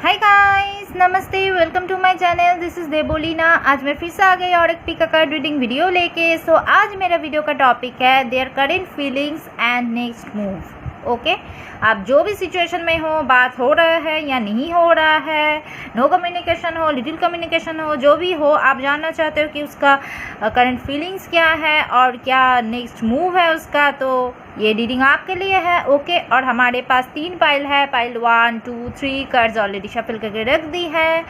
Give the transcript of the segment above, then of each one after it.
हाय guys, नमस्ते, welcome to my channel. This is Debolina. आज मैं फिर से आ गई और एक pick a card reading video लेके। सो आज मेरा वीडियो का टॉपिक है their current feelings and next move. Okay, आप जो भी सिचुएशन में हो, बात हो रहा है या नहीं हो रहा है, नो कम्युनिकेशन हो, लिटिल कम्युनिकेशन हो, जो भी हो, आप जानना चाहते हो कि उसका करंट फीलिंग्स क्या है और क्या नेक्स्ट मूव है उसका, तो ये रीडिंग आपके लिए है। ओके, और हमारे पास 3 पाइल है। पाइल 1, 2, 3 कार्ड्स ऑलरेडी शफल करके रख दी है।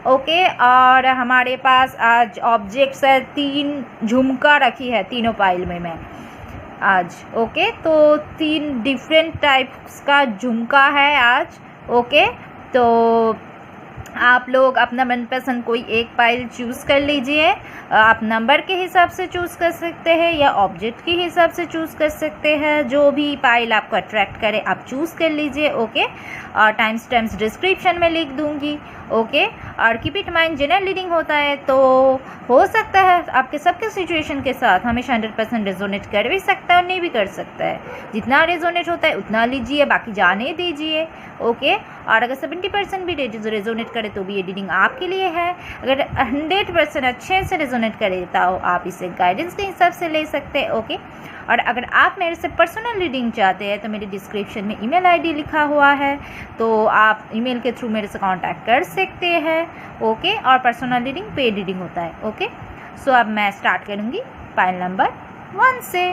ओके, और हमारे पास आज ऑब्जेक्ट्स है, 3 झुमका रखी है तीनों पाइल में मैं आज। ओके, तो 3 डिफरेंट टाइप्स का झुमका है आज। ओके, तो आप लोग अपना मनपसंद कोई एक पाइल चूज़ कर लीजिए। आप नंबर के हिसाब से चूज़ कर सकते हैं या ऑब्जेक्ट के हिसाब से चूज़ कर सकते हैं। जो भी पाइल आपको अट्रैक्ट करे आप चूज़ कर लीजिए। ओके, और टाइम स्टैम्प्स डिस्क्रिप्शन में लिख दूंगी। ओके, और keep it mind general reading होता है तो हो सकता है आपके सबके सिचुएशन के साथ हमेशा 100% रेजोनेट कर भी सकता है और नहीं भी कर सकता है। जितना रेजोनेट होता है उतना लीजिए, बाकी जाने दीजिए। ओके, और अगर 70% भी रेजोनेट करे तो भी ये रीडिंग आपके लिए है। अगर 100% अच्छे से रेजोनेट करे तो आप इसे गाइडेंस के हिसाब से ले सकते हैं। ओके, और अगर आप मेरे से पर्सनल रीडिंग चाहते हैं तो मेरी डिस्क्रिप्शन में ईमेल आईडी लिखा हुआ है, तो आप ईमेल के थ्रू मेरे से कांटेक्ट कर सकते हैं। ओके, और पर्सनल रीडिंग पेड रीडिंग होता है। ओके, सो अब मैं स्टार्ट करूँगी पाइल नंबर 1 से।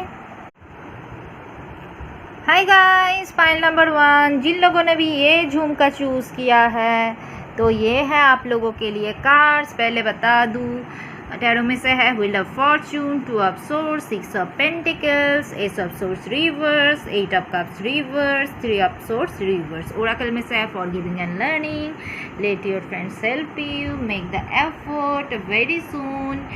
हाय गाइस, पाइल नंबर 1, जिन लोगों ने भी ये झुमका चूज़ किया है तो ये है आप लोगों के लिए कार्ड्स। पहले बता दूँ, टैरो में से है wheel of fortune, 2 of swords, 6 of pentacles, ace of swords reverse, 8 of cups reverse, 3 of swords reverse. Oracle में से है forgiving and learning, let your friends help you, make the effort very soon,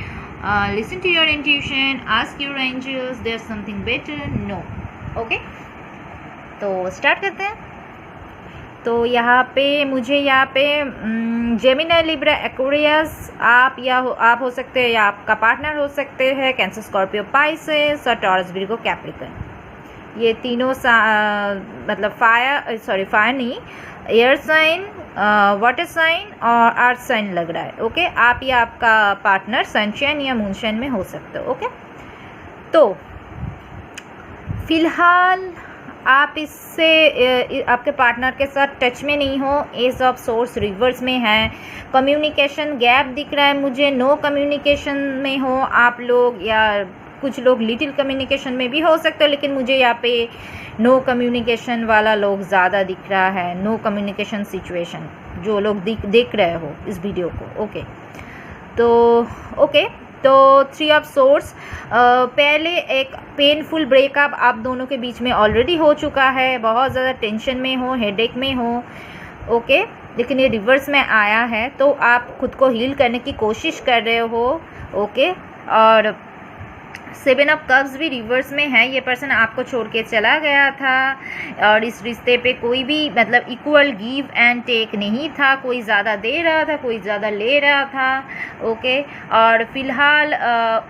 listen to your intuition, ask your angels, there something better, no. Okay, तो start करते हैं। तो यहाँ पे Gemini, Libra, Aquarius आप हो सकते हैं या आपका पार्टनर हो सकते हैं, कैंसर, स्कॉर्पियो, पाइसेस और टॉरस, विर्गो, कैप्रिकॉर्न। ये तीनों मतलब फायर नहीं, एयर साइन, वाटर साइन और अर्थ साइन लग रहा है। ओके, आप या आपका पार्टनर सनशाइन या मूनशाइन में हो सकते हो। ओके, तो फिलहाल आप इससे आपके पार्टनर के साथ टच में नहीं हो, एस ऑफ सोर्स रिवर्स में है, कम्युनिकेशन गैप दिख रहा है मुझे, नो कम्युनिकेशन में हो आप लोग, या कुछ लोग लिटिल कम्युनिकेशन में भी हो सकते हो, लेकिन मुझे यहाँ पे नो कम्युनिकेशन वाला लोग ज़्यादा दिख रहा है। नो कम्युनिकेशन सिचुएशन जो लोग देख रहे हो इस वीडियो को। ओके, तो 3 ऑफ सोर्स, पहले एक पेनफुल ब्रेकअप आप दोनों के बीच में ऑलरेडी हो चुका है, बहुत ज़्यादा टेंशन में हो, हेडेक में हो। ओके, लेकिन ये रिवर्स में आया है तो आप खुद को हील करने की कोशिश कर रहे हो। ओके, और 7 ऑफ कप्स भी रिवर्स में है। ये पर्सन आपको छोड़ के चला गया था और इस रिश्ते पे कोई भी मतलब इक्वल गिव एंड टेक नहीं था, कोई ज़्यादा दे रहा था, कोई ज़्यादा ले रहा था। ओके, और फिलहाल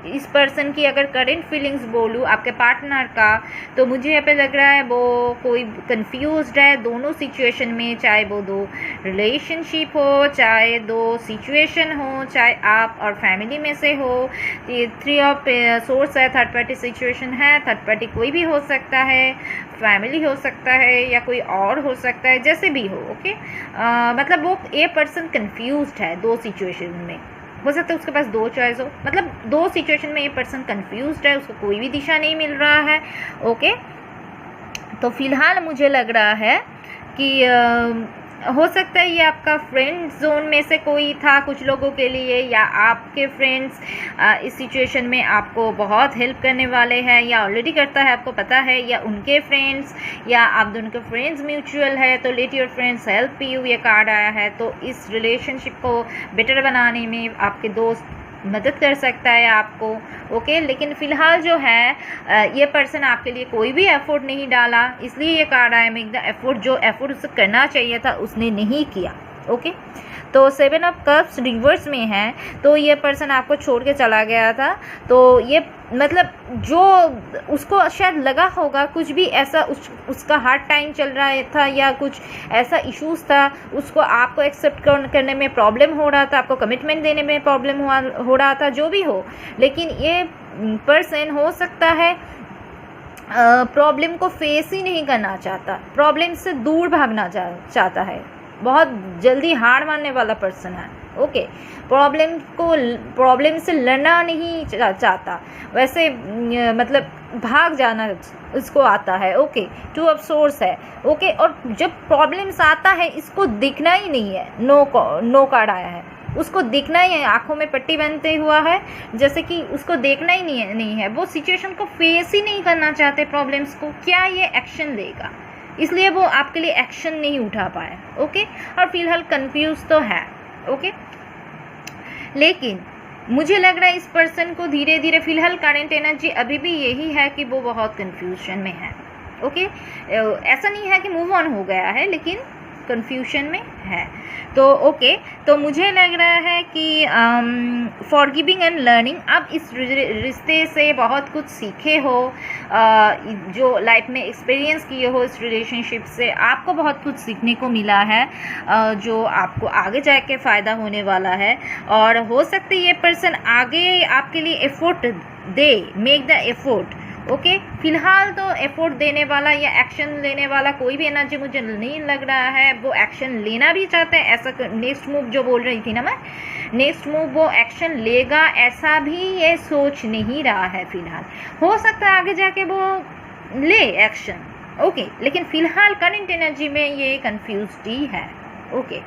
इस पर्सन की अगर करंट फीलिंग्स बोलूँ आपके पार्टनर का, तो मुझे यहाँ पे लग रहा है वो कोई कंफ्यूज्ड है दोनों सिचुएशन में, चाहे वो 2 रिलेशनशिप हो, चाहे 2 सिचुएशन हो, चाहे आप और फैमिली में से हो। 3 ऑफ सोर्स है, थर्ड पार्टी सिचुएशन है, थर्ड पार्टी कोई भी हो सकता है, फैमिली हो सकता है या कोई और हो सकता है, जैसे भी हो। ओके, मतलब वो ये पर्सन कंफ्यूज्ड है 2 सिचुएशन में, हो सकता है उसके पास 2 चॉइस हो, मतलब 2 सिचुएशन में ये पर्सन कंफ्यूज्ड है, उसको कोई भी दिशा नहीं मिल रहा है। ओके, तो फिलहाल मुझे लग रहा है कि हो सकता है ये आपका फ्रेंड जोन में से कोई था कुछ लोगों के लिए, या आपके फ्रेंड्स इस सिचुएशन में आपको बहुत हेल्प करने वाले हैं या ऑलरेडी करता है आपको पता है, या उनके फ्रेंड्स या आप दोनों के फ्रेंड्स म्यूचुअल है। तो late your friends help you ये कार्ड आया है, तो इस रिलेशनशिप को बेटर बनाने में आपके दोस्त मदद कर सकता है आपको। ओके, लेकिन फ़िलहाल जो है ये पर्सन आपके लिए कोई भी एफर्ट नहीं डाला, इसलिए ये कार्ड आया मेक द एफर्ट। जो एफर्ट उसे करना चाहिए था उसने नहीं किया। ओके, तो 7 ऑफ कप्स रिवर्स में है, तो ये पर्सन आपको छोड़ के चला गया था, तो ये मतलब जो उसको शायद लगा होगा कुछ भी ऐसा उसका हार्ड टाइम चल रहा था या कुछ ऐसा इश्यूज था, उसको आपको एक्सेप्ट करने में प्रॉब्लम हो रहा था, आपको कमिटमेंट देने में प्रॉब्लम हो रहा था, जो भी हो, लेकिन ये पर्सन हो सकता है प्रॉब्लम को फेस ही नहीं करना चाहता, प्रॉब्लम से दूर भागना चाहता है, बहुत जल्दी हार मानने वाला पर्सन है। ओके, प्रॉब्लम से लड़ना नहीं चाहता, वैसे मतलब भाग जाना इसको आता है। ओके, 2 ऑफ सोर्स है। ओके, और जब प्रॉब्लम्स आता है इसको दिखना ही नहीं है, नो कार्ड आया है, उसको दिखना ही है, आंखों में पट्टी बांधते हुआ है, जैसे कि उसको देखना ही नहीं है, वो सिचुएशन को फेस ही नहीं करना चाहते, प्रॉब्लम्स को, क्या ये एक्शन लेगा, इसलिए वो आपके लिए एक्शन नहीं उठा पाए। ओके, और फिलहाल कंफ्यूज तो है। ओके, लेकिन मुझे लग रहा है इस पर्सन को धीरे धीरे, फिलहाल करंट एनर्जी अभी भी यही है कि वो बहुत कंफ्यूजन में है। ओके, ऐसा नहीं है कि मूव ऑन हो गया है, लेकिन कंफ्यूजन में है। तो ओके, तो मुझे लग रहा है कि फॉरगिविंग एंड लर्निंग, आप इस रिश्ते से बहुत कुछ सीखे हो, जो लाइफ में एक्सपीरियंस किए हो, इस रिलेशनशिप से आपको बहुत कुछ सीखने को मिला है, जो आपको आगे जाके फ़ायदा होने वाला है, और हो सकता है ये पर्सन आगे आपके लिए effort they, make the effort. Okay, फिलहाल तो एफर्ट देने वाला या एक्शन लेने वाला कोई भी एनर्जी मुझे नहीं लग रहा है, वो एक्शन लेना भी चाहते हैं, ऐसा नेक्स्ट मूव जो बोल रही थी ना मैं, नेक्स्ट मूव वो एक्शन लेगा ऐसा भी ये सोच नहीं रहा है फिलहाल। हो सकता है आगे जाके वो ले एक्शन। ओके, लेकिन फिलहाल करंट एनर्जी में ये कंफ्यूज्ड ही है। ओके,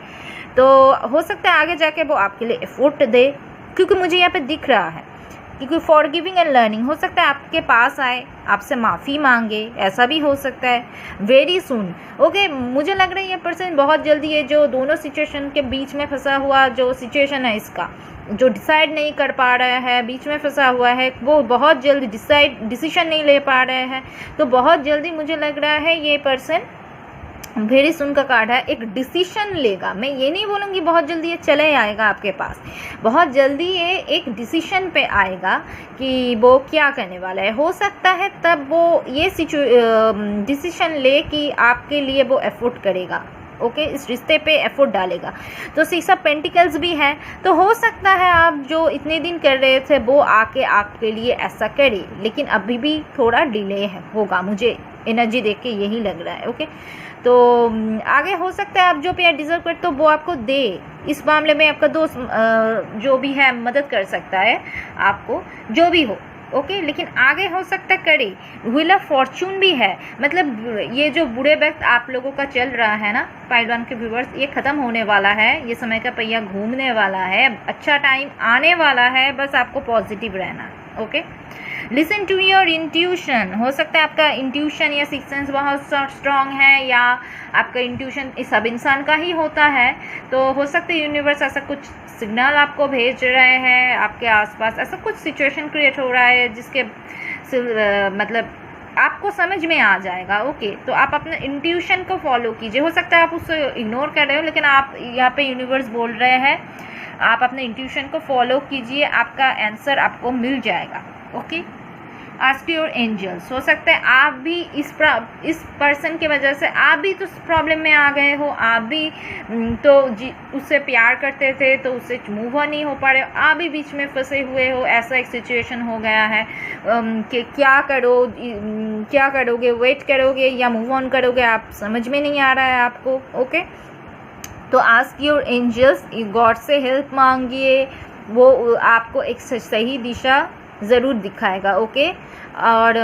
तो हो सकता है आगे जाके वो आपके लिए एफर्ट दे, क्योंकि मुझे यहाँ पे दिख रहा है, क्योंकि फॉरगिविंग एंड लर्निंग, हो सकता है आपके पास आए, आपसे माफ़ी मांगे, ऐसा भी हो सकता है वेरी सुन। ओके, मुझे लग रहा है ये पर्सन बहुत जल्दी है, जो दोनों सिचुएशन के बीच में फंसा हुआ जो सिचुएशन है इसका, जो डिसाइड नहीं कर पा रहा है, बीच में फंसा हुआ है, वो बहुत जल्दी डिसीजन नहीं ले पा रहे हैं, तो बहुत जल्दी मुझे लग रहा है ये पर्सन, वेरी सुन का कार्ड है, एक डिसीजन लेगा। मैं ये नहीं बोलूँगी बहुत जल्दी ये चले आएगा आपके पास, बहुत जल्दी ये एक डिसीजन पे आएगा कि वो क्या करने वाला है। हो सकता है तब वो ये डिसीजन ले कि आपके लिए वो एफर्ट करेगा। ओके, इस रिश्ते पे एफर्ट डालेगा। तो 6 ऑफ पेंटिकल्स भी है, तो हो सकता है आप जो इतने दिन कर रहे थे वो आके आपके लिए ऐसा करे, लेकिन अभी भी थोड़ा डिले होगा, मुझे एनर्जी देख के यही लग रहा है। ओके, तो आगे हो सकता है आप जो प्यार डिजर्व करते हो वो आपको दे। इस मामले में आपका दोस्त जो भी है मदद कर सकता है आपको, जो भी हो। ओके, लेकिन आगे हो सकता है करे। व्हील ऑफ फॉर्चून भी है, मतलब ये जो बुरे वक्त आप लोगों का चल रहा है ना पाइल 1 के व्यूवर्स, ये ख़त्म होने वाला है, ये समय का पहिया घूमने वाला है, अच्छा टाइम आने वाला है, बस आपको पॉजिटिव रहना। Okay, listen to your intuition, हो सकता है आपका इंट्यूशन या सिक्स सेंस बहुत स्ट्रांग है, या आपका इंट्यूशन इस सब इंसान का ही होता है, तो हो सकता है यूनिवर्स ऐसा कुछ सिग्नल आपको भेज रहे हैं, आपके आसपास ऐसा कुछ सिचुएशन क्रिएट हो रहा है जिसके मतलब आपको समझ में आ जाएगा। ओके, तो आप अपने इंट्यूशन को फॉलो कीजिए। हो सकता है आप उससे इग्नोर कर रहे हो, लेकिन आप यहाँ पे यूनिवर्स बोल रहे हैं आप अपने इंट्यूशन को फॉलो कीजिए, आपका आंसर आपको मिल जाएगा। ओके, आस्क योर एंजल्स, हो सकता है आप भी इस पर्सन की वजह से आप भी तो प्रॉब्लम में आ गए हो, आप भी तो उससे प्यार करते थे तो उससे मूव ऑन नहीं हो पा रहे हो, आप भी बीच में फंसे हुए हो, ऐसा एक सिचुएशन हो गया है कि क्या करोगे, वेट करोगे या मूव ऑन करोगे, आप समझ में नहीं आ रहा है आपको। ओके, तो आस्क योर एंजल्स, गॉड से हेल्प मांगिए, वो आपको एक सही दिशा ज़रूर दिखाएगा। ओके, और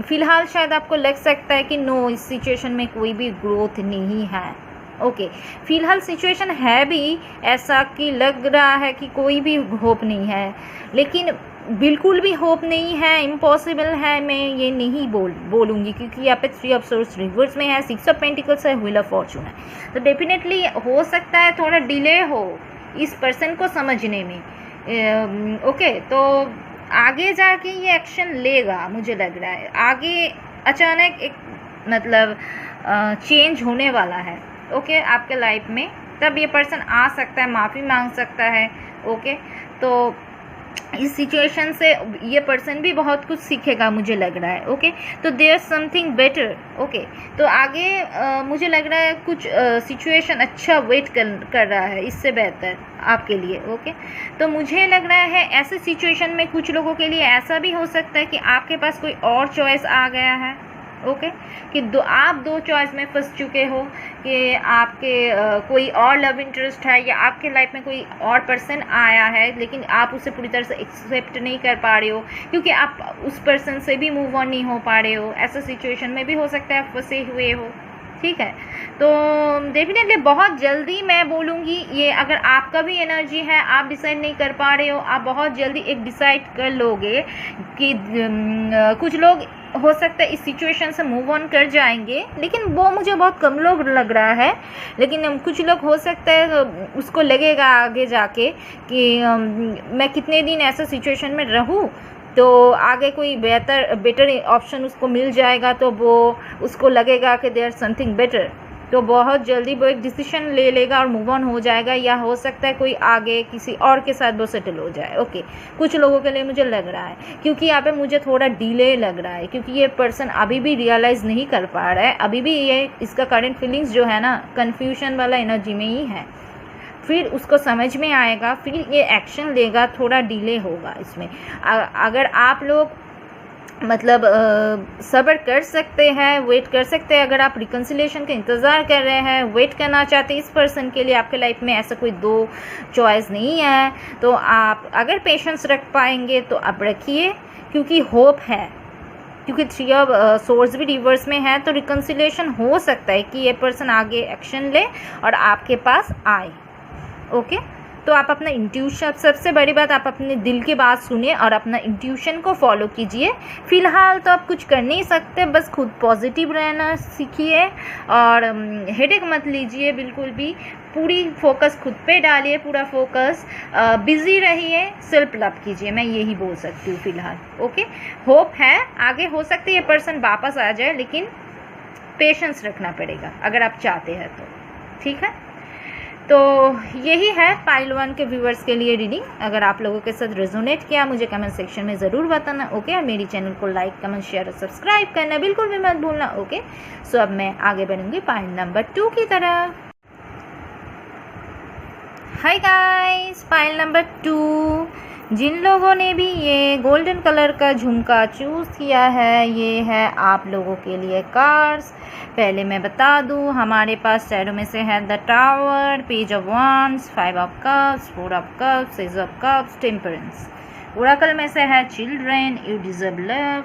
फिलहाल शायद आपको लग सकता है कि नो, इस सिचुएशन में कोई भी ग्रोथ नहीं है। ओके, फिलहाल सिचुएशन है भी ऐसा कि लग रहा है कि कोई भी होप नहीं है, लेकिन बिल्कुल भी होप नहीं है, इम्पॉसिबल है, मैं ये नहीं बोलूँगी, क्योंकि यहाँ पे 3 ऑफ सोर्स रिवर्स में है, 6 ऑफ पेंटिकल्स है, व्हील ऑफ फॉर्चून है, तो डेफिनेटली हो सकता है थोड़ा डिले हो इस पर्सन को समझने में। ओके, तो आगे जाके ये एक्शन लेगा, मुझे लग रहा है आगे अचानक एक मतलब चेंज होने वाला है। ओके, आपके लाइफ में तब ये पर्सन आ सकता है, माफ़ी मांग सकता है। ओके, तो इस सिचुएशन से ये पर्सन भी बहुत कुछ सीखेगा मुझे लग रहा है। ओके, तो देयर समथिंग बेटर। ओके, तो आगे मुझे लग रहा है कुछ सिचुएशन अच्छा वेट कर रहा है इससे बेहतर आपके लिए। ओके, तो मुझे लग रहा है ऐसे सिचुएशन में कुछ लोगों के लिए ऐसा भी हो सकता है कि आपके पास कोई और चॉइस आ गया है। ओके, कि आप दो चॉइस में फंस चुके हो कि आपके कोई और लव इंटरेस्ट है या आपके लाइफ में कोई और पर्सन आया है, लेकिन आप उसे पूरी तरह से एक्सेप्ट नहीं कर पा रहे हो क्योंकि आप उस पर्सन से भी मूव ऑन नहीं हो पा रहे हो। ऐसा सिचुएशन में भी हो सकता है आप फंसे हुए हो। ठीक है, तो डेफिनेटली बहुत जल्दी मैं बोलूँगी ये, अगर आपका भी एनर्जी है, आप डिसाइड नहीं कर पा रहे हो, आप बहुत जल्दी एक डिसाइड कर लोगे कि कुछ लोग हो सकता है इस सिचुएशन से मूव ऑन कर जाएंगे, लेकिन वो मुझे बहुत कम लोग लग रहा है। लेकिन कुछ लोग हो सकता है उसको लगेगा आगे जाके कि मैं कितने दिन ऐसा सिचुएशन में रहूं, तो आगे कोई बेटर ऑप्शन उसको मिल जाएगा, तो वो उसको लगेगा कि देयर समथिंग बेटर, तो बहुत जल्दी वो एक डिसीजन ले लेगा और मूव ऑन हो जाएगा। या हो सकता है कोई आगे किसी और के साथ वो सेटल हो जाए। ओके, कुछ लोगों के लिए मुझे लग रहा है, क्योंकि यहाँ पे मुझे थोड़ा डिले लग रहा है, क्योंकि ये पर्सन अभी भी रियलाइज़ नहीं कर पा रहा है, अभी भी ये इसका करंट फीलिंग्स जो है ना कन्फ्यूजन वाला एनर्जी में ही है। फिर उसको समझ में आएगा, फिर ये एक्शन लेगा, थोड़ा डिले होगा इसमें। अगर आप लोग मतलब सब्र कर सकते हैं, वेट कर सकते हैं, अगर आप रिकन्सिलेशन का इंतज़ार कर रहे हैं, वेट करना चाहते हैं इस पर्सन के लिए, आपके लाइफ में ऐसा कोई दो चॉइस नहीं है, तो आप अगर पेशेंस रख पाएंगे तो आप रखिए, क्योंकि होप है, क्योंकि 3 ऑफ सोर्स भी रिवर्स में है, तो रिकन्सिलेशन हो सकता है कि ये पर्सन आगे एक्शन ले और आपके पास आए। ओके, तो आप अपना इंट्यूशन, सबसे बड़ी बात आप अपने दिल की बात सुनिए और अपना इंट्यूशन को फॉलो कीजिए। फिलहाल तो आप कुछ कर नहीं सकते, बस खुद पॉजिटिव रहना सीखिए और हेडेक मत लीजिए बिल्कुल भी। पूरी फोकस खुद पे डालिए, पूरा फोकस, बिजी रहिए, सेल्फ लव कीजिए, मैं यही बोल सकती हूँ फिलहाल। ओके, होप है, आगे हो सकता है ये पर्सन वापस आ जाए, लेकिन पेशेंस रखना पड़ेगा अगर आप चाहते हैं तो। ठीक है, तो यही है पाइल 1 के व्यूवर्स के लिए रीडिंग। अगर आप लोगों के साथ रेजोनेट किया मुझे कमेंट सेक्शन में ज़रूर बताना। ओके, और मेरी चैनल को लाइक, कमेंट, शेयर और सब्सक्राइब करना बिल्कुल भी मत भूलना। ओके, सो अब मैं आगे बढ़ूंगी पाइल नंबर 2 की तरफ। हाय गाइस, पाइल नंबर 2, जिन लोगों ने भी ये गोल्डन कलर का झुमका चूज़ किया है, ये है आप लोगों के लिए कार्ड्स। पहले मैं बता दूं, हमारे पास टैरो में से है the tower, page of wands, 5 of cups, 4 of cups, 6 of cups, temperance. Oracle में से है children, you deserve love,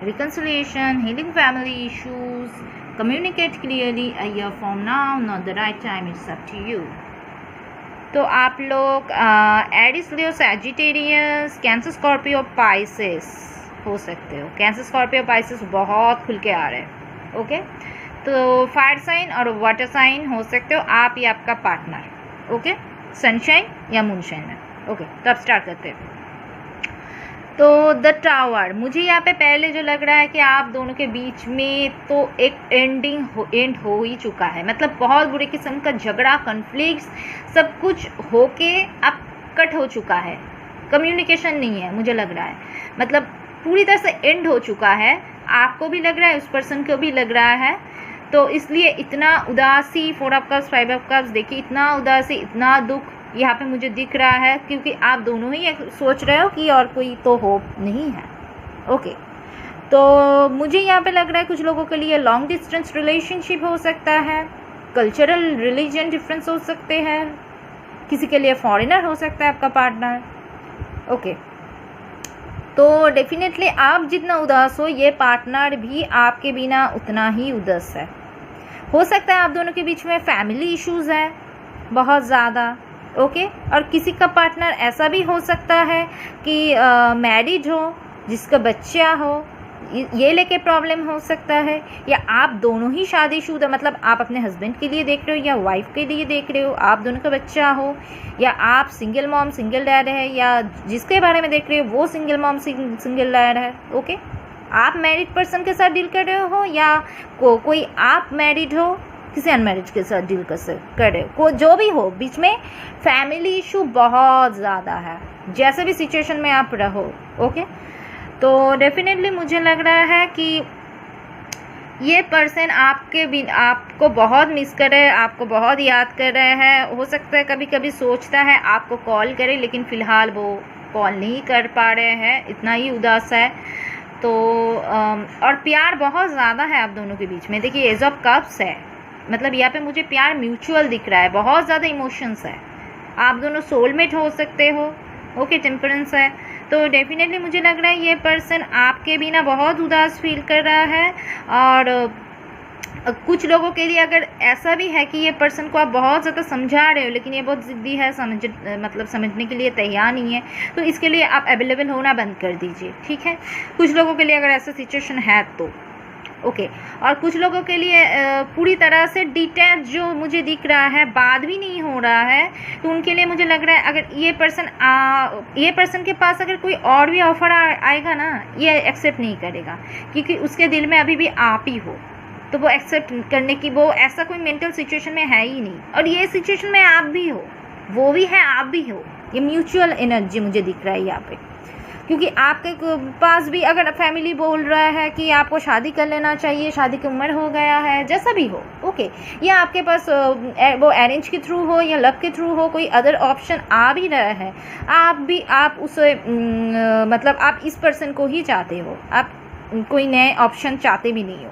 reconciliation, healing family issues, communicate clearly, a year from now, not the right time, it's up to you. तो आप लोग Aries, Leo, Sagittarius, Cancer, Scorpio, Pisces हो सकते हो। Cancer, Scorpio, Pisces बहुत खुल के आ रहे हैं। ओके, तो फायर साइन और वाटर साइन हो सकते हो आप या आपका पार्टनर। ओके, सनशाइन या मूनशाइन में। ओके, तो अब स्टार्ट करते हैं। तो द टावर, मुझे यहाँ पे पहले जो लग रहा है कि आप दोनों के बीच में तो एक एंड हो ही चुका है, मतलब बहुत बुरे किस्म का झगड़ा, कन्फ्लिक्ट्स, सब कुछ होके अब कट हो चुका है। कम्युनिकेशन नहीं है मुझे लग रहा है, मतलब पूरी तरह से एंड हो चुका है। आपको भी लग रहा है, उस पर्सन को भी लग रहा है, तो इसलिए इतना उदासी, 4 ऑफ कप्स, 5 ऑफ कप्स, देखिए इतना उदासी, इतना दुख यहाँ पे मुझे दिख रहा है, क्योंकि आप दोनों ही सोच रहे हो कि और कोई तो होप नहीं है। ओके, तो मुझे यहाँ पे लग रहा है कुछ लोगों के लिए लॉन्ग डिस्टेंस रिलेशनशिप हो सकता है, कल्चरल रिलीजन डिफरेंस हो सकते हैं, किसी के लिए फॉरेनर हो सकता है आपका पार्टनर। ओके, तो डेफिनेटली आप जितना उदास हो, ये पार्टनर भी आपके बिना उतना ही उदास है। हो सकता है आप दोनों के बीच में फैमिली इश्यूज़ है बहुत ज़्यादा। ओके, और किसी का पार्टनर ऐसा भी हो सकता है कि मैरिड हो, जिसका बच्चा हो, ये लेके प्रॉब्लम हो सकता है, या आप दोनों ही शादीशुदा, मतलब आप अपने हस्बैंड के लिए देख रहे हो या वाइफ के लिए देख रहे हो, आप दोनों का बच्चा हो, या आप सिंगल मॉम सिंगल डैड है, या जिसके बारे में देख रहे हो वो सिंगल मॉम सिंगल डैड है। ओके, आप मैरिड पर्सन के साथ डील कर रहे हो या कोई आप मैरिड हो किसी अनमैरिड के साथ डील कर रहे हो, जो भी हो, बीच में फैमिली इशू बहुत ज़्यादा है, जैसे भी सिचुएशन में आप रहो। ओके, तो डेफिनेटली मुझे लग रहा है कि ये पर्सन आपको बहुत मिस कर रहा है, आपको बहुत याद कर रहा है। हो सकता है कभी कभी सोचता है आपको कॉल करे, लेकिन फ़िलहाल वो कॉल नहीं कर पा रहे हैं, इतना ही उदास है। तो और प्यार बहुत ज़्यादा है आप दोनों के बीच में। देखिए एज ऑफ कप्स है, मतलब यहाँ पे मुझे प्यार म्यूचुअल दिख रहा है, बहुत ज़्यादा इमोशंस है, आप दोनों सोलमेट हो सकते हो। ओके, टेम्परेंस है, तो डेफिनेटली मुझे लग रहा है ये पर्सन आपके बिना बहुत उदास फील कर रहा है। और कुछ लोगों के लिए अगर ऐसा भी है कि ये पर्सन को आप बहुत ज़्यादा समझा रहे हो, लेकिन ये बहुत ज़िद्दी है, समझने के लिए तैयार नहीं है, तो इसके लिए आप अवेलेबल होना बंद कर दीजिए। ठीक है, कुछ लोगों के लिए अगर ऐसा सिचुएशन है तो ओके। और कुछ लोगों के लिए पूरी तरह से डिटैच जो मुझे दिख रहा है, बात भी नहीं हो रहा है, तो उनके लिए मुझे लग रहा है अगर ये पर्सन के पास अगर कोई और भी ऑफर आएगा ना, ये एक्सेप्ट नहीं करेगा, क्योंकि उसके दिल में अभी भी आप ही हो। तो वो एक्सेप्ट करने की वो ऐसा कोई मेंटल सिचुएशन में है ही नहीं। और ये सिचुएशन में आप भी हो, वो भी है, आप भी हो, ये म्यूचुअल एनर्जी मुझे दिख रहा है यहाँ पे। क्योंकि आपके पास भी अगर फैमिली बोल रहा है कि आपको शादी कर लेना चाहिए, शादी की उम्र हो गया है, जैसा भी हो ओके, या आपके पास वो अरेंज के थ्रू हो या लव के थ्रू हो, कोई अदर ऑप्शन आ भी रहा है, आप उसे मतलब आप इस पर्सन को ही चाहते हो, आप कोई नए ऑप्शन चाहते भी नहीं हो।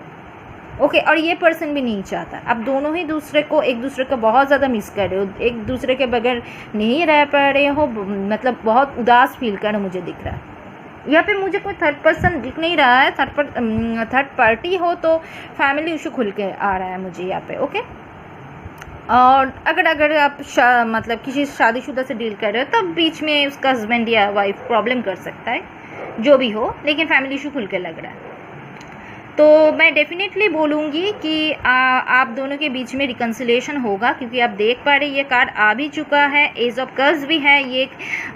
ओके, और ये पर्सन भी नहीं चाहता। आप दोनों ही एक दूसरे को बहुत ज़्यादा मिस कर रहे हो, एक दूसरे के बगैर नहीं रह पा रहे हो, मतलब बहुत उदास फील कर मुझे दिख रहा है। यहाँ पे मुझे कोई थर्ड पर्सन दिख नहीं रहा है, थर्ड पार्टी हो तो फैमिली इशू खुल के आ रहा है मुझे यहाँ पे। ओके, और अगर आप मतलब किसी शादीशुदा से डील कर रहे हो, तब बीच में उसका हस्बैंड या वाइफ प्रॉब्लम कर सकता है, जो भी हो, लेकिन फैमिली इशू खुल के लग रहा है। तो मैं डेफिनेटली बोलूँगी कि आप दोनों के बीच में रिकन्सिलेशन होगा, क्योंकि आप देख पा रहे ये कार्ड आ भी चुका है, एज ऑफ कर्स भी है, ये एक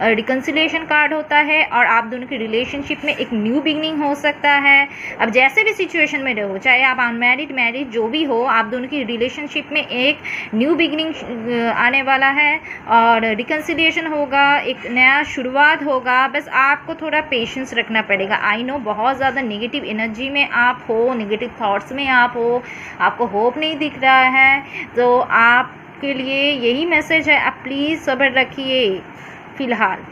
रिकन्सिलेशन कार्ड होता है, और आप दोनों की रिलेशनशिप में एक न्यू बिगनिंग हो सकता है। अब जैसे भी सिचुएशन में रहो, चाहे आप अनमैरिड मैरिड जो भी हो, आप दोनों की रिलेशनशिप में एक न्यू बिगनिंग आने वाला है, और रिकन्सिलेशन होगा, एक नया शुरुआत होगा। बस आपको थोड़ा पेशेंस रखना पड़ेगा। आई नो बहुत ज़्यादा नेगेटिव एनर्जी में आप हो, नेगेटिव थॉट्स में आप हो, आपको होप नहीं दिख रहा है, तो आपके लिए यही मैसेज है, आप प्लीज़ सब्र रखिए, फ़िलहाल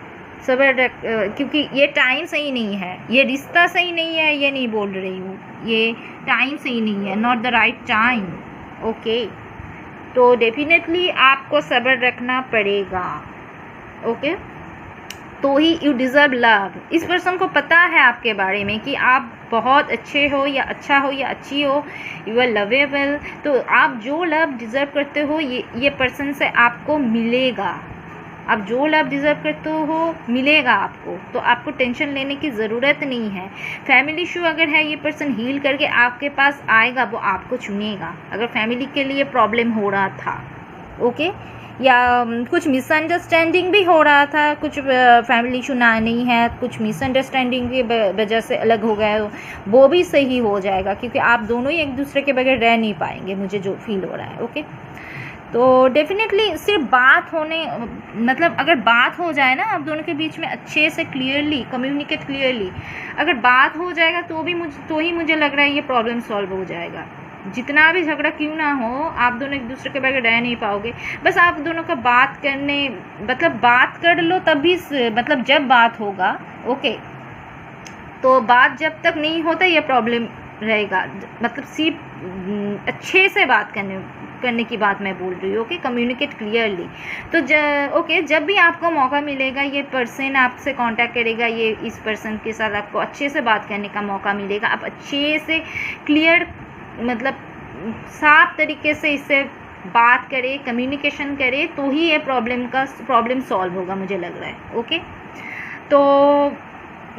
सब्र क्योंकि ये टाइम सही नहीं है, ये रिश्ता सही नहीं है, ये नहीं बोल रही हूँ, ये टाइम सही नहीं है, not the right time. Okay, तो डेफिनेटली आपको सब्र रखना पड़ेगा। ओके, तो ही यू डिज़र्व लव। इस पर्सन को पता है आपके बारे में कि आप बहुत अच्छे हो या अच्छा हो या अच्छी हो, यू आर लवेबल, तो आप जो लव डिज़र्व करते हो ये पर्सन से आपको मिलेगा। आप जो लव डिज़र्व करते हो मिलेगा आपको, तो आपको टेंशन लेने की ज़रूरत नहीं है। फैमिली इशू अगर है, ये पर्सन हील करके आपके पास आएगा, वो आपको चुनेगा। अगर फैमिली के लिए प्रॉब्लम हो रहा था ओके, या कुछ मिसअंडरस्टैंडिंग भी हो रहा था, कुछ फैमिली इशू नहीं है, कुछ मिसअंडरस्टैंडिंग की वजह से अलग हो गए, वो भी सही हो जाएगा, क्योंकि आप दोनों ही एक दूसरे के बगैर रह नहीं पाएंगे, मुझे जो फील हो रहा है। ओके, तो डेफिनेटली सिर्फ बात होने मतलब अगर बात हो जाए ना आप दोनों के बीच में अच्छे से क्लियरली कम्युनिकेट क्लियरली अगर बात हो जाएगा, तो ही मुझे लग रहा है ये प्रॉब्लम सॉल्व हो जाएगा। जितना भी झगड़ा क्यों ना हो, आप दोनों एक दूसरे के बगैर रह नहीं पाओगे। बस आप दोनों का बात कर लो, तब भी मतलब जब बात होगा ओके, तो बात जब तक नहीं होता ये प्रॉब्लम रहेगा। मतलब सिर्फ अच्छे से बात करने की बात मैं बोल रही हूँ। Okay, communicate clearly. तो ओके, जब भी आपको मौका मिलेगा, ये पर्सन आपसे कांटेक्ट करेगा, ये इस पर्सन के साथ आपको अच्छे से बात करने का मौका मिलेगा। आप अच्छे से क्लियर मतलब साफ तरीके से इससे बात करें, कम्युनिकेशन करें, तो ही ये प्रॉब्लम सॉल्व होगा, मुझे लग रहा है। ओके, तो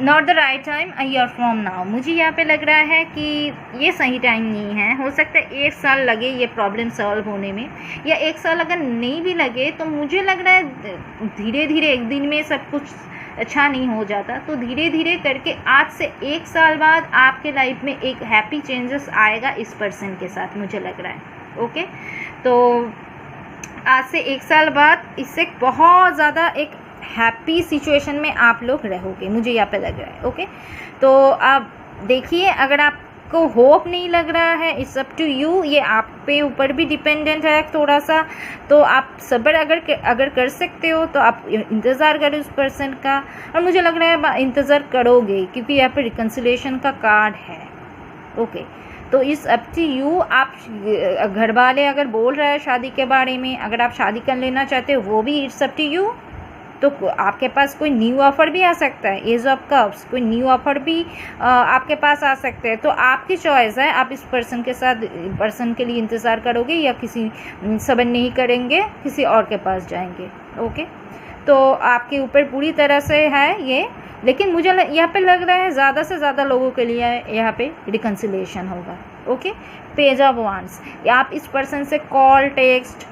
not the right time a year from now, मुझे यहाँ पे लग रहा है कि ये सही टाइम नहीं है। हो सकता है 1 साल लगे ये प्रॉब्लम सॉल्व होने में, या 1 साल अगर नहीं भी लगे, तो मुझे लग रहा है धीरे धीरे एक दिन में सब कुछ अच्छा नहीं हो जाता। तो धीरे धीरे करके आज से 1 साल बाद आपके लाइफ में एक हैप्पी चेंजेस आएगा इस पर्सन के साथ, मुझे लग रहा है। ओके, तो आज से 1 साल बाद इससे बहुत ज़्यादा एक हैप्पी सिचुएशन में आप लोग रहोगे, मुझे यहाँ पे लग रहा है। ओके, तो आप देखिए, अगर आपको होप नहीं लग रहा है, इट्स अप टू यू, ये आप पे ऊपर भी डिपेंडेंट है थोड़ा सा, तो आप सब्र अगर कर सकते हो तो आप इंतज़ार करो उस पर्सन का, और मुझे लग रहा है इंतज़ार करोगे, क्योंकि यहाँ पे रिकन्सिलेशन का कार्ड है। ओके, तो इस अप टू यू, आप घर वाले अगर बोल रहे हैं शादी के बारे में, अगर आप शादी कर लेना चाहते हो, वो भी इट्स अप टू यू। तो आपके पास कोई न्यू ऑफ़र भी आ सकता है, एज ऑफ कप्स, कोई न्यू ऑफ़र भी आपके पास आ सकते हैं। तो आपकी चॉइस है, आप इस पर्सन के लिए इंतज़ार करोगे या किसी सब्र नहीं करेंगे, किसी और के पास जाएंगे। ओके, तो आपके ऊपर पूरी तरह से है ये, लेकिन मुझे यहाँ पे लग रहा है ज़्यादा से ज़्यादा लोगों के लिए यहाँ पे रिकन्सिलेशन होगा। ओके, पेज ऑफ वांड्स, आप इस पर्सन से कॉल टेक्स्ट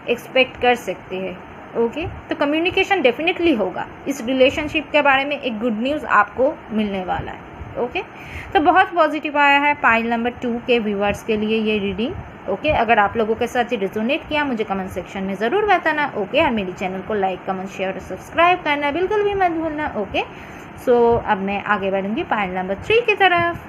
एक्सपेक्ट कर सकते हैं। ओके, तो कम्युनिकेशन डेफिनेटली होगा, इस रिलेशनशिप के बारे में एक गुड न्यूज़ आपको मिलने वाला है। ओके, तो बहुत पॉजिटिव आया है पाइल नंबर 2 के व्यूअर्स के लिए ये रीडिंग। ओके, अगर आप लोगों के साथ ये रिजोनेट किया, मुझे कमेंट सेक्शन में ज़रूर बताना। ओके, और मेरी चैनल को लाइक, कमेंट, शेयर और सब्सक्राइब करना बिल्कुल भी मत भूलना। ओके, सो अब मैं आगे बढ़ूँगी पाइल नंबर 3 की तरफ।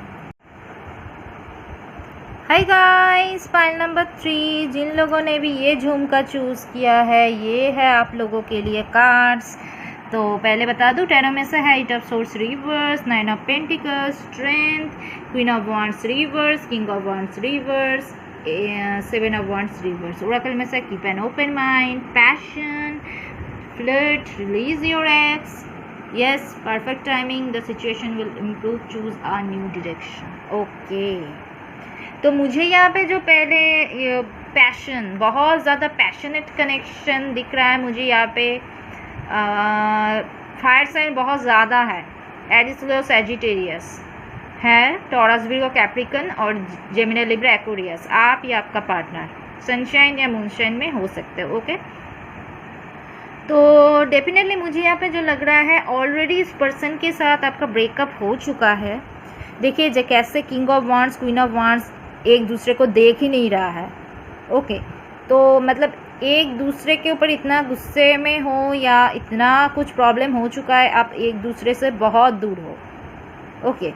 हाय गाइस, पाइल नंबर 3, जिन लोगों ने भी ये झुमका चूज़ किया है, ये है आप लोगों के लिए कार्ड्स। तो पहले बता दूं, टैरो में से है 8 of swords reverse, 9 of pentacles, strength, queen of wands reverse, king of wands reverse, 7 of wands reverse. Oracle में से keep an open mind, passion, flirt, release your x, yes, perfect timing, the situation will improve, choose a new direction. Okay, तो मुझे यहाँ पे जो पहले passion, बहुत ज़्यादा पैशनेट कनेक्शन दिख रहा है मुझे यहाँ पे। फायर साइन बहुत ज़्यादा है, एरिस, लियो, सैजिटेरियस है, टॉरस, विर्गो, कैप्रिकन और जेमिनी, लिब्रा, एक्वेरियस। आप या आपका पार्टनर सनशाइन या मूनशाइन में हो सकते हो। ओके, तो डेफिनेटली मुझे यहाँ पे जो लग रहा है, ऑलरेडी इस पर्सन के साथ आपका ब्रेकअप हो चुका है। देखिए जो कैसे king of wands, queen of wands एक दूसरे को देख ही नहीं रहा है। ओके, तो मतलब एक दूसरे के ऊपर इतना गुस्से में हो या इतना कुछ प्रॉब्लम हो चुका है, आप एक दूसरे से बहुत दूर हो। ओके,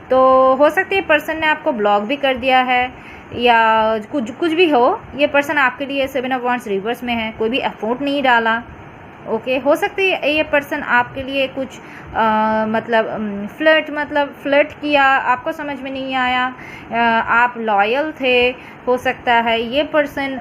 तो हो सकता है पर्सन ने आपको ब्लॉक भी कर दिया है या कुछ भी हो, ये पर्सन आपके लिए 7 ऑफ वांड्स रिवर्स में है, कोई भी एफर्ट नहीं डाला। ओके, हो सकती है ये पर्सन आपके लिए कुछ फ्लर्ट किया, आपको समझ में नहीं आया, आप लॉयल थे, हो सकता है ये पर्सन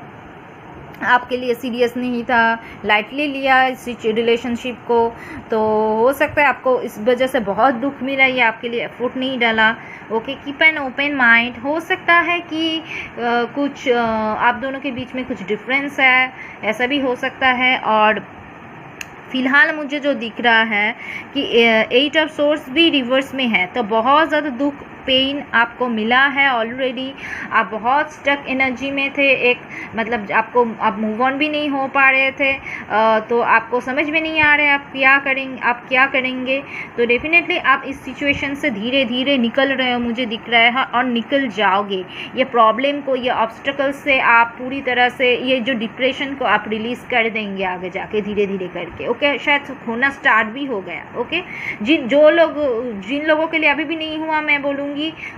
आपके लिए सीरियस नहीं था, लाइटली लिया इस रिलेशनशिप को, तो हो सकता है आपको इस वजह से बहुत दुख मिला, ये आपके लिए एफर्ट नहीं डाला। Okay, keep an open mind, हो सकता है कि कुछ आप दोनों के बीच में कुछ डिफरेंस है, ऐसा भी हो सकता है। और फिलहाल मुझे जो दिख रहा है कि 8 ऑफ सोर्ड्स भी रिवर्स में है, तो बहुत ज़्यादा दुख, पेन आपको मिला है ऑलरेडी। आप बहुत स्टक एनर्जी में थे, एक मतलब आपको आप मूव ऑन भी नहीं हो पा रहे थे, तो आपको समझ में नहीं आ रहा है आप क्या करेंगे। तो डेफिनेटली आप इस सिचुएशन से धीरे धीरे निकल रहे हो, मुझे दिख रहा है, और निकल जाओगे। ये प्रॉब्लम को, ये ऑब्स्टेकल से आप पूरी तरह से, ये जो डिप्रेशन को आप रिलीज़ कर देंगे आगे जाके धीरे धीरे करके। ओके, शायद होना स्टार्ट भी हो गया। ओके, जिन लोगों के लिए अभी भी नहीं हुआ, मैं बोलूँगी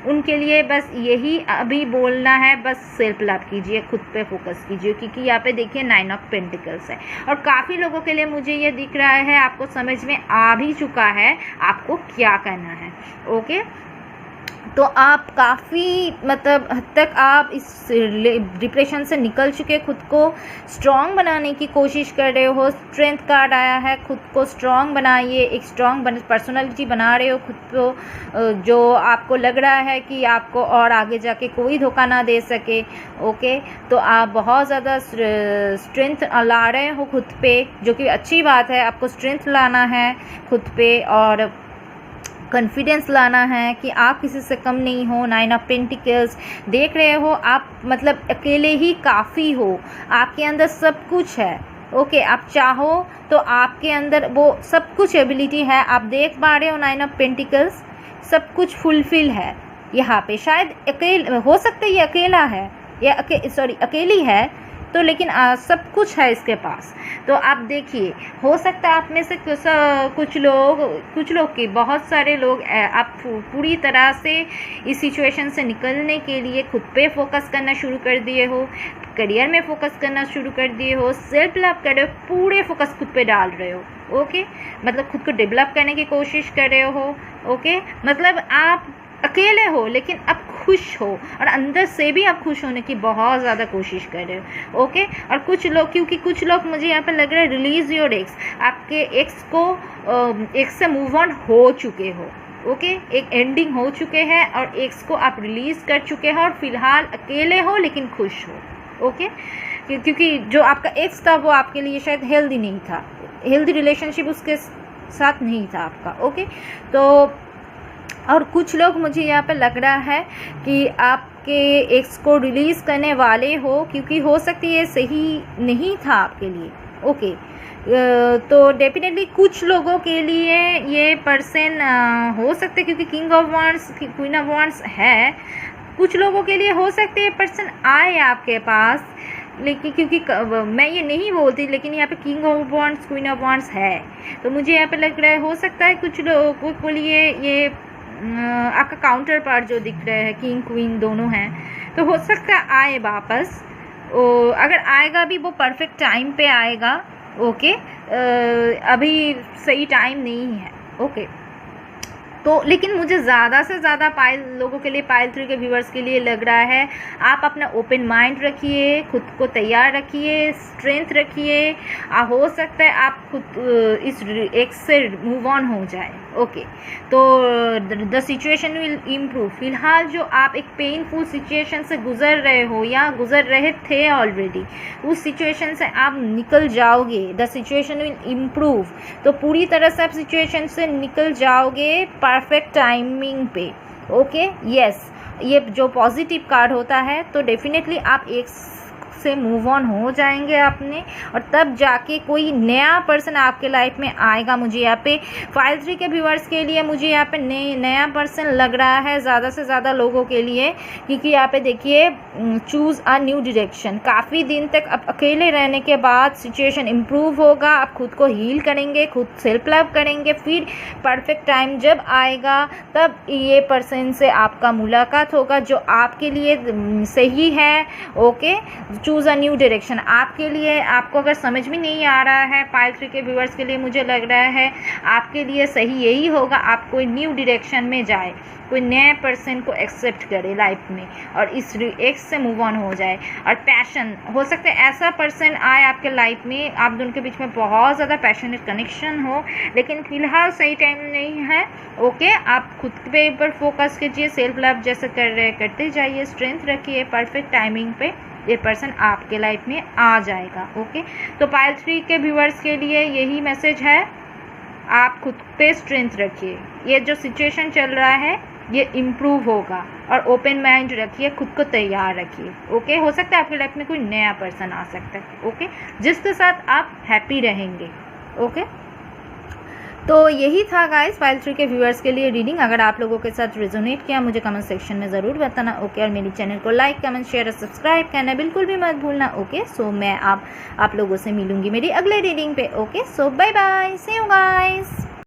उनके लिए बस यही अभी बोलना है, बस सेल्फ लव कीजिए, खुद पे फोकस कीजिए, क्योंकि यहाँ पे देखिए 9 ऑफ पेंटिकल्स है, और काफ़ी लोगों के लिए मुझे ये दिख रहा है आपको समझ में आ भी चुका है आपको क्या करना है। ओके, तो आप काफ़ी मतलब हद तक आप इस डिप्रेशन से निकल चुके, खुद को स्ट्रॉन्ग बनाने की कोशिश कर रहे हो। स्ट्रेंथ कार्ड आया है, खुद को स्ट्रॉन्ग बनाइए, एक स्ट्रॉन्ग पर्सनालिटी बना रहे हो खुद को, जो आपको लग रहा है कि आपको और आगे जाके कोई धोखा ना दे सके। ओके, तो आप बहुत ज़्यादा स्ट्रेंथ ला रहे हो खुद पे, जो कि अच्छी बात है। आपको स्ट्रेंथ लाना है खुद पे और कॉन्फिडेंस लाना है कि आप किसी से कम नहीं हो। 9 ऑफ पेंटिकल्स देख रहे हो, आप मतलब अकेले ही काफ़ी हो, आपके अंदर सब कुछ है। ओके, आप चाहो तो आपके अंदर वो सब कुछ एबिलिटी है, आप देख पा रहे हो। 9 ऑफ पेंटिकल्स सब कुछ फुलफिल है यहाँ पे। शायद अकेले हो सकता है, ये अकेला है, या अकेली है, तो लेकिन सब कुछ है इसके पास। तो आप देखिए, हो सकता है आप में से कुछ लोग की बहुत सारे लोग आप पूरी तरह से इस सिचुएशन से निकलने के लिए खुद पे फोकस करना शुरू कर दिए हो, करियर में फोकस करना शुरू कर दिए हो, सेल्फ लव कर रहे हो, पूरे फोकस खुद पे डाल रहे हो। ओके, मतलब खुद को डेवलप करने की कोशिश कर रहे हो। ओके, मतलब आप अकेले हो लेकिन अब खुश हो, और अंदर से भी आप खुश होने की बहुत ज़्यादा कोशिश कर रहे हो। ओके, और कुछ लोग, क्योंकि कुछ लोग मुझे यहाँ पे लग रहा है रिलीज योर एक्स, आपके एक्स से मूव ऑन हो चुके हो। ओके, एक एंडिंग हो चुके हैं और एक्स को आप रिलीज़ कर चुके हो और फिलहाल अकेले हो लेकिन खुश हो। ओके, क्योंकि जो आपका एक्स था वो आपके लिए शायद हेल्दी नहीं था, हेल्दी रिलेशनशिप उसके साथ नहीं था आपका। ओके, तो और कुछ लोग मुझे यहाँ पे लग रहा है कि आपके एक्स को रिलीज़ करने वाले हो, क्योंकि हो सकती है सही नहीं था आपके लिए। ओके, तो डेफिनेटली कुछ लोगों के लिए ये पर्सन हो सकते, क्योंकि king of wands, queen of wands है, कुछ लोगों के लिए हो सकते है पर्सन आए आपके पास, लेकिन क्योंकि मैं ये नहीं बोलती, लेकिन यहाँ पे king of wands, queen of wands है, तो मुझे यहाँ पे लग रहा है हो सकता है कुछ लोगों के लिए ये आपका काउंटर पार्ट जो दिख रहा है, किंग क्वीन दोनों हैं, तो हो सकता है आए वापस। अगर आएगा भी वो परफेक्ट टाइम पे आएगा। ओके, अभी सही टाइम नहीं है। ओके, तो लेकिन मुझे ज़्यादा से ज़्यादा लोगों के लिए, पाइल 3 के व्यूवर्स के लिए लग रहा है आप अपना ओपन माइंड रखिए, खुद को तैयार रखिए, स्ट्रेंथ रखिए। हो सकता है आप खुद इस एक्स से मूव ऑन हो जाए। ओके, तो द सिचुएशन विल इम्प्रूव। फिलहाल जो आप एक पेनफुल सिचुएशन से गुजर रहे हो या गुजर रहे थे ऑलरेडी, उस सिचुएशन से आप निकल जाओगे। द सिचुएशन विल इम्प्रूव, तो पूरी तरह से आप सिचुएशन से निकल जाओगे परफेक्ट टाइमिंग पे। ओके, यस, ये जो पॉजिटिव कार्ड होता है, तो डेफिनेटली आप एक से मूव ऑन हो जाएंगे आपने, और तब जाके कोई नया पर्सन आपके लाइफ में आएगा। मुझे यहाँ पे फाइल 3 के व्यूवर्स के लिए मुझे यहाँ पे नया पर्सन लग रहा है ज़्यादा से ज़्यादा लोगों के लिए, क्योंकि यहाँ पे देखिए चूज़ अ न्यू डायरेक्शन। काफ़ी दिन तक अब अकेले रहने के बाद सिचुएशन इम्प्रूव होगा, आप खुद को हील करेंगे, खुद सेल्फ लव करेंगे, फिर परफेक्ट टाइम जब आएगा तब ये पर्सन से आपका मुलाकात होगा जो आपके लिए सही है। Okay, choose a new direction आपके लिए। आपको अगर समझ में नहीं आ रहा है, पाइल 3 के व्यूवर्स के लिए मुझे लग रहा है आपके लिए सही यही होगा, आप कोई न्यू डायरेक्शन में जाए, कोई नए पर्सन को एक्सेप्ट करे लाइफ में और इस एक्स से मूव ऑन हो जाए। और पैशन, हो सकता है ऐसा पर्सन आए आपके लाइफ में, आप दोनों के बीच में बहुत ज़्यादा पैशनेट कनेक्शन हो, लेकिन फिलहाल सही टाइम नहीं है। ओके, आप खुद पे ऊपर फोकस कीजिए, सेल्फ लव जैसे कर रहे करते जाइए, स्ट्रेंथ रखिए, परफेक्ट टाइमिंग पे ये पर्सन आपके लाइफ में आ जाएगा। ओके, तो पाइल 3 के व्यूवर्स के लिए यही मैसेज है, आप खुद पे स्ट्रेंथ रखिए, ये जो सिचुएशन चल रहा है ये इम्प्रूव होगा, और ओपन माइंड रखिए, खुद को तैयार रखिए। ओके, हो सकता है आपकी लाइफ में कोई नया पर्सन आ सकता है। ओके, जिसके साथ आप हैप्पी रहेंगे। ओके, तो यही था गाइस पाइल 3 के व्यूअर्स के लिए रीडिंग। अगर आप लोगों के साथ रेजोनेट किया मुझे कमेंट सेक्शन में ज़रूर बताना। ओके, और मेरी चैनल को लाइक, कमेंट, शेयर और सब्सक्राइब करना बिल्कुल भी मत भूलना। ओके, सो मैं आप लोगों से मिलूंगी मेरी अगले रीडिंग पे। Okay, so bye bye, see you guys.